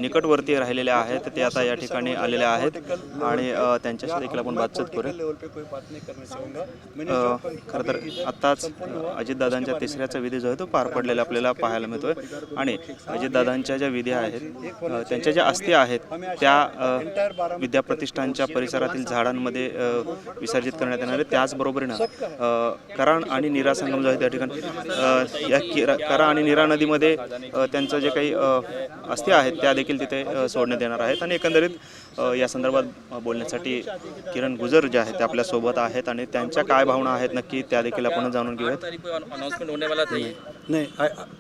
निकटवर्ती राहिलेले आहेत ते आता या ठिकाणी आलेले आहेत आणि त्यांच्याशी देखील आपण बातचीत करू। खरं तर आत्ताच अजितदादांच्या तिसऱ्याचा विधी जो आहे तो पार पडलेला आपल्याला पाहायला मिळतोय आणि अजितदादांच्या ज्या विधी आहेत त्यांच्या ज्या अस्थी आहेत त्या विद्याप्रतिष्ठानच्या परिसरातील झाडांमध्ये विसर्जित करण्यात येणार आहे। त्याचबरोबरीनं कऱ्हाण आणि नीरा संगम जो आहे त्या ठिकाणी या कऱ्हा आणि नीरा नदीमध्ये त्यांचं जे काही अस्थी आहेत त्या देखील तिथे सोडण्यात येणार आहेत आणि एकंदरीत या संदर्भात बोलण्यासाठी किरण गुजर जे आहेत ते आपल्यासोबत आहेत आणि त्यांच्या काय भावना आहेत नक्की त्या देखील आपण जाणून घेऊयात। अनाउंसमेंट होने वाला था नहीं,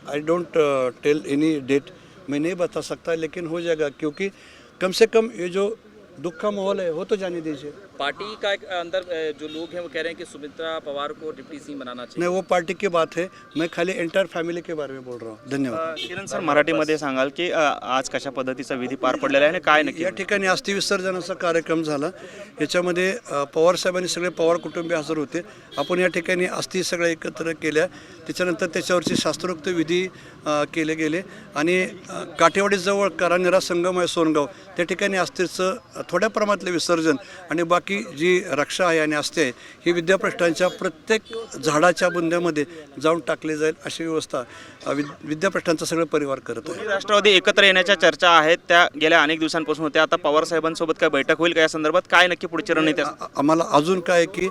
I don't tell any date, मैं नहीं बता सकता, लेकिन हो जाएगा क्योंकि कम से कम ये जो दुख का माहौल है वो तो जाने दीजिए। पार्टी का एक अंदर जो लोग हैं वो कह रहे हैं कि सुमित्रा पवार को डिप्टी सीएम बनाना चाहिए। नहीं, वो पार्टी की बात है, मैं खाली एंटायर फॅमिली के बारे में बोल रहा हूँ। धन्यवाद। किरण सर, मराठीमध्ये सांगाल की आज कशा पद्धतीचा विधी पार पडलेला आहे आणि काय नक्की या ठिकाणी अस्थि विसर्जनाचा कार्यक्रम झाला। याच्यामध्ये पवार साहेबांनी सगळे पवार कुटुंबी हजर होते। आपण या ठिकाणी अस्थि सगळ्या एकत्र केल्या, त्याच्यानंतर त्याच्यावरची शास्त्रोक्त विधी केले गेले आणि काठेवाडीजवळ कऱ्हा नीरा संगम आहे सोनगाव, त्या ठिकाणी अस्थिचं थोड्या प्रमाणातले विसर्जन आणि बाकी जी रक्षा आहे आणि असते ही विद्याप्रतिष्ठानच्या प्रत्येक झाडाच्या बुंद्यामध्ये जाऊन टाकली जाईल अशी व्यवस्था विद्याप्रतिष्ठानचा सगळं परिवार करत आहे। राष्ट्रवादी एकत्र येण्याच्या चर्चा आहेत त्या गेल्या अनेक दिवसांपासून होत्या, आता पवार साहेबांसोबत काय बैठक होईल का या संदर्भात, काय नक्की पुढची रणनीती असेल? आम्हाला अजून काय की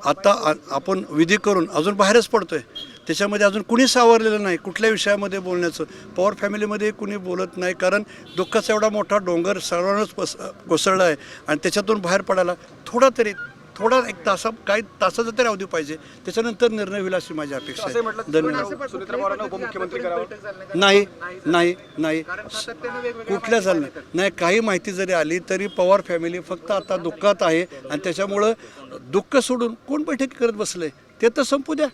आता आपण विधी करून अजून बाहेरच पडतोय, त्याच्यामध्ये अजून कुणी सावरलेलं नाही कुठल्या विषयामध्ये बोलण्याचं। पवार फॅमिलीमध्ये कुणी बोलत नाही, कारण दुःखाचा एवढा मोठा डोंगर सर्वांनाच कोसळला आहे आणि त्याच्यातून बाहेर पडायला थोडा एक काही तासाचा तरी अवधी पाहिजे, त्याच्यानंतर निर्णय होईल अशी माझी अपेक्षा आहे। धन्यवाद। नाही नाही नाही कुठल्या झालं नाही, काही माहिती जरी आली तरी पवार फॅमिली फक्त आता दुःखात आहे आणि त्याच्यामुळं दुःख सोडून कोण बैठक करत बसले ते तर संपू द्या।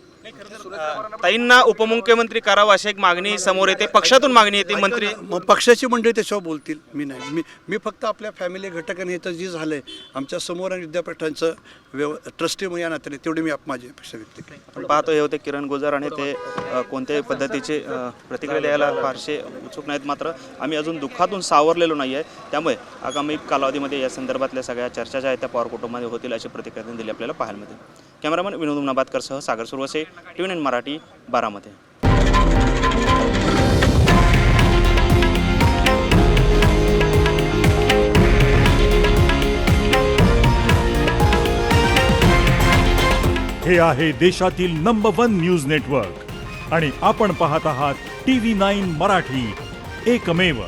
ताईंना उपमुख्यमंत्री करावं अशी एक मागणी समोर येते, पक्षातून मागणी येते, मंत्री मग पक्षाची मंडळी त्याच्यावर बोलतील, मी नाही। मी फक्त आपल्या फॅमिली घटकाने हे तर जी झालंय आमच्या समोर आणि विद्यापीठांचं ट्रस्टी या नात्याने तेवढी मी माझी अपेक्षा व्यक्त केली। आपण पाहतो हे होते किरण गुजर आणि ते कोणत्याही पद्धतीचे प्रतिक्रिया द्यायला फारसे उत्सुक नाहीत, मात्र आम्ही अजून दुःखातून सावरलेलो नाही आहे, त्यामुळे आगामी कालावधीमध्ये या संदर्भातल्या सगळ्या चर्चा ज्या आहेत त्या पवार कुटुंबामध्ये होतील अशी प्रतिक्रिया दिली आपल्याला पाहायला मिळते। कॅमेरामन विनोद नाबादकरसह सागर सुरवसे, TVN मराठी, बारामती। हे आहे देशातील नंबर 1 न्यूज नेटवर्क आणि आपण पाहत आहात TV9 मराठी, एकमेव।